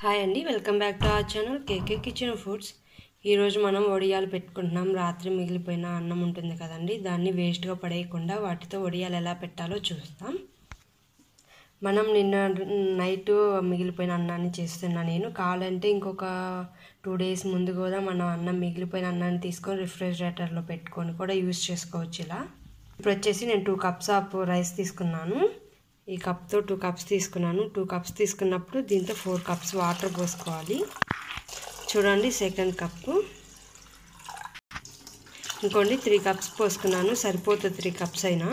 Hi అండి, welcome back to our channel KK kitchen foods. ఈరోజు మనం వడియాలు పెట్టుకుంటున్నాం. రాత్రి మిగిలిపోయిన అన్నం ఉంటుంది కదండి, దాన్ని వేస్ట్గా పడేయకుండా వాటితో వడియాలు ఎలా పెట్టాలో చూస్తాం. మనం నిన్న నైట్ మిగిలిపోయిన అన్నాన్ని చేస్తున్నా నేను. కావాలంటే ఇంకొక 2 days ముందు కూడా మనం అన్నం మిగిలిపోయిన అన్నాన్ని తీసుకొని రిఫ్రిజిరేటర్లో పెట్టుకొని కూడా యూజ్ చేసుకోవచ్చు ఇలా. ఇప్పుడు వచ్చేసి నేను 2 cups ఆఫ్ రైస్ తీసుకున్నాను. ఈ కప్తో 2 cups తీసుకున్నాను. 2 cups తీసుకున్నప్పుడు దీంతో 4 cups వాటర్ పోసుకోవాలి. చూడండి, సెకండ్ కప్పు. ఇంకోండి 3 cups పోసుకున్నాను, సరిపోతుంది 3 cups అయినా.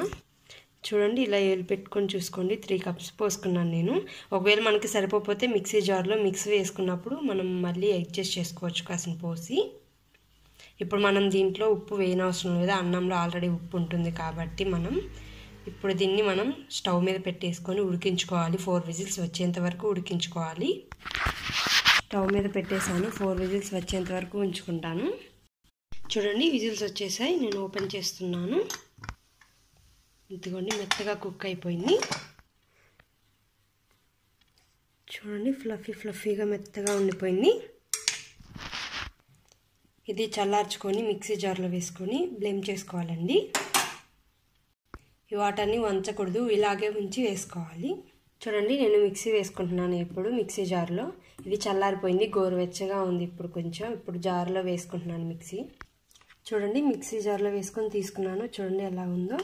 చూడండి, ఇలా ఏలు పెట్టుకొని చూసుకోండి. 3 cups పోసుకున్నాను నేను. ఒకవేళ మనకి సరిపోతే మిక్సీ జార్లో మిక్సీ వేసుకున్నప్పుడు మనం మళ్ళీ అడ్జస్ట్ చేసుకోవచ్చు కాసిన పోసి. ఇప్పుడు మనం దీంట్లో ఉప్పు వేయనవసరం లేదు, అన్నంలో ఆల్రెడీ ఉప్పు ఉంటుంది కాబట్టి. ఇప్పుడు దీన్ని మనం స్టవ్ మీద పెట్టేసుకొని ఉడికించుకోవాలి. 4 whistles వచ్చేంత వరకు ఉడికించుకోవాలి. స్టవ్ మీద పెట్టేసాను, 4 whistles వచ్చేంత వరకు ఉంచుకుంటాను. చూడండి, విజిల్స్ వచ్చేసాయి. నేను ఓపెన్ చేస్తున్నాను. ఇదిగోండి, మెత్తగా కుక్ అయిపోయింది. చూడండి, ఫ్లఫీగా మెత్తగా ఉండిపోయింది. ఇది చల్లార్చుకొని మిక్సీ జార్లో వేసుకొని బ్లెండ్ చేసుకోవాలండి. ఈ వాటర్ని వంచకూడదు, ఇలాగే ఉంచి వేసుకోవాలి. చూడండి, నేను మిక్సీ వేసుకుంటున్నాను ఇప్పుడు మిక్సీ జార్లో. ఇది చల్లారిపోయింది, గోరువెచ్చగా ఉంది ఇప్పుడు జార్లో వేసుకుంటున్నాను మిక్సీ. చూడండి, మిక్సీ జార్లో వేసుకొని తీసుకున్నాను. చూడండి ఎలా ఉందో,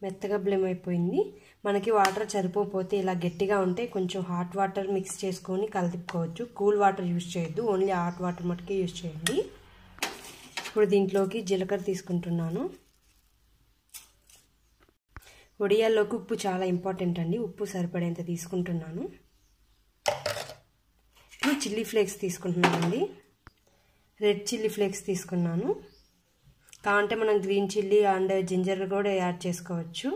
మెత్తగా బ్లెమ్ అయిపోయింది. మనకి వాటర్ సరిపోతే ఇలా గట్టిగా ఉంటే కొంచెం హాట్ వాటర్ మిక్స్ చేసుకొని కలుపుకోవచ్చు. కూల్ వాటర్ యూజ్ చేయొద్దు, ఓన్లీ హాట్ వాటర్ మటుకే యూజ్ చేయండి. ఇప్పుడు దీంట్లోకి జీలకర్ర తీసుకుంటున్నాను. వడియాల్లోకి ఉప్పు చాలా ఇంపార్టెంట్ అండి, ఉప్పు సరిపడేంత తీసుకుంటున్నాను. ఇప్పుడు చిల్లీ ఫ్లేక్స్ తీసుకుంటున్నానండి. రెడ్ చిల్లీ ఫ్లేక్స్ తీసుకున్నాను. కావాలంటే మనం గ్రీన్ చిల్లీ అండ్ జింజర్ కూడా యాడ్ చేసుకోవచ్చు.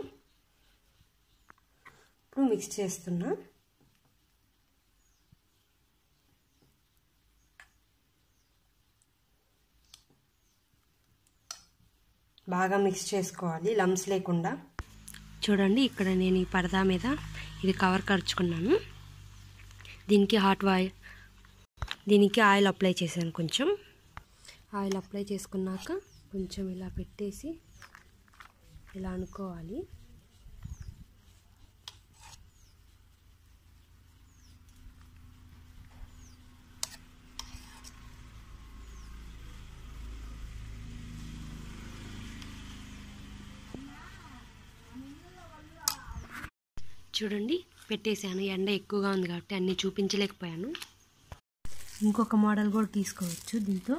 ఇప్పుడు మిక్స్ చేస్తున్నా. బాగా మిక్స్ చేసుకోవాలి, లమ్స్ లేకుండా. చూడండి, ఇక్కడ నేను ఈ పరదా మీద ఇది కవర్ కరుచుకున్నాను. దీనికి ఆయిల్ అప్లై చేశాను. కొంచెం ఆయిల్ అప్లై చేసుకున్నాక కొంచెం ఇలా పెట్టేసి ఇలా అనుకోవాలి. చూడండి, పెట్టేశాను. ఎండ ఎక్కువగా ఉంది కాబట్టి అన్నీ చూపించలేకపోయాను. ఇంకొక మోడల్ కూడా తీసుకోవచ్చు దీంతో.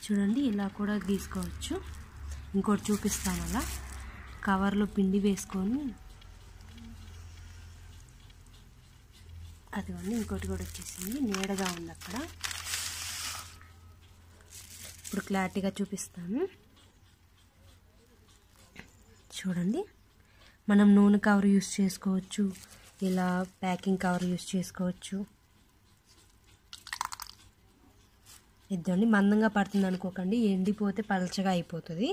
చూడండి, ఇలా కూడా తీసుకోవచ్చు. ఇంకోటి చూపిస్తాను. అలా కవర్లో పిండి వేసుకొని అదిగోండి, ఇంకోటి కూడా వచ్చేసింది. నీడగా ఉంది అక్కడ. ఇప్పుడు క్లారిటీగా చూపిస్తాను. చూడండి, మనం నూనె కవర్ యూస్ చేసుకోవచ్చు, ఇలా ప్యాకింగ్ కవర్ యూస్ చేసుకోవచ్చు. ఇద్దండి, మందంగా పడుతుంది అనుకోకండి, ఎండిపోతే పలచగా అయిపోతుంది.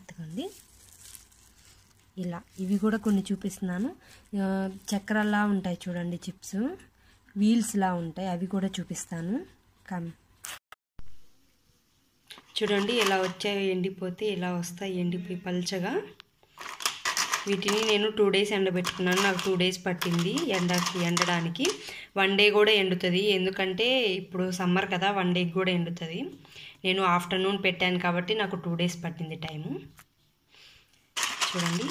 అతకండి ఇలా. ఇవి కూడా కొన్ని చూపిస్తున్నాను. చక్రాల్లా ఉంటాయి చూడండి, చిప్స్ వీల్స్ లా ఉంటాయి, అవి కూడా చూపిస్తాను. చూడండి ఎలా వచ్చాయో, ఎండిపోతే ఇలా వస్తాయి, ఎండిపోయి పల్చగా. వీటిని నేను 2 days ఎండబెట్టుకున్నాను. నాకు 2 days పట్టింది ఎండడానికి. 1 day కూడా ఎండుతుంది, ఎందుకంటే ఇప్పుడు సమ్మర్ కదా, 1 day కూడా ఎండుతుంది. నేను ఆఫ్టర్నూన్ పెట్టాను కాబట్టి నాకు 2 days పట్టింది టైము. చూడండి,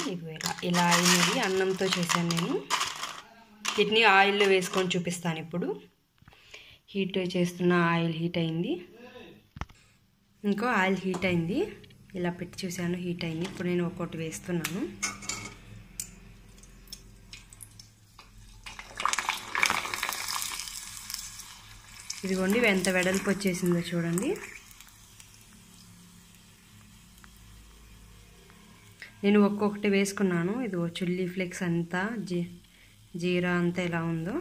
ఇలా అయింది. అన్నంతో చేశాను నేను. వీటిని ఆయిల్లో వేసుకొని చూపిస్తాను. ఇప్పుడు హీట్ చేస్తున్న ఆయిల్ హీట్ అయింది. ఇంకో ఆయిల్ హీట్ అయింది, ఇలా పెట్టి చూశాను, హీట్ అయింది. ఇప్పుడు నేను ఒక్కొక్కటి వేస్తున్నాను. ఇదిగోండి, ఎంత వెడల్పు వచ్చేసిందో చూడండి. నేను ఒక్కొక్కటి వేసుకున్నాను. ఇది చిల్లీ ఫ్లేక్స్ అంతా, జీరా అంతా ఎలా ఉందో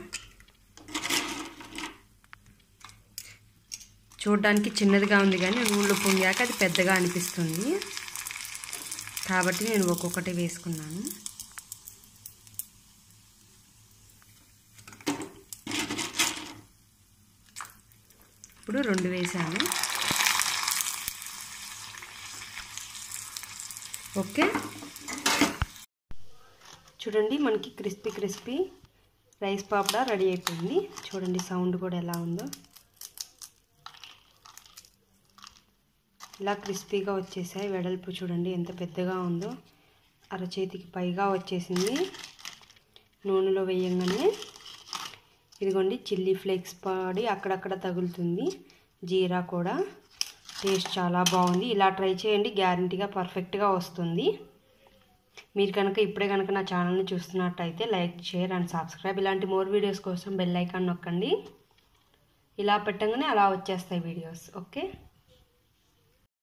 చూడడానికి చిన్నదిగా ఉంది కానీ నూనెలో పొంగాక అది పెద్దగా అనిపిస్తుంది, కాబట్టి నేను ఒక్కొక్కటి వేసుకున్నాను. ఇప్పుడు 2 వేసాను. ఓకే, చూడండి మనకి క్రిస్పీ రైస్ పాపడా రెడీ అయిపోయింది. చూడండి సౌండ్ కూడా ఎలా ఉందో, ఇలా క్రిస్పీగా వచ్చేసాయి. వెడల్పు చూడండి ఎంత పెద్దగా ఉందో, అరచేతికి పైగా వచ్చేసింది నూనెలో వేయంగానే. ఇదిగోండి చిల్లీ ఫ్లేక్స్ పొడి అక్కడక్కడ తగులుతుంది, జీరా కూడా. టేస్ట్ చాలా బాగుంది, ఇలా ట్రై చేయండి, గ్యారంటీగా పర్ఫెక్ట్గా వస్తుంది. మీరు కనుక ఇప్పుడే కనుక నా ఛానల్ని చూస్తున్నట్టయితే లైక్, షేర్ అండ్ సబ్స్క్రైబ్. ఇలాంటి మోర్ వీడియోస్ కోసం బెల్ ఐకాన్ నొక్కండి. ఇలా పెట్టగానే అలా వచ్చేస్తాయి వీడియోస్. ఓకే.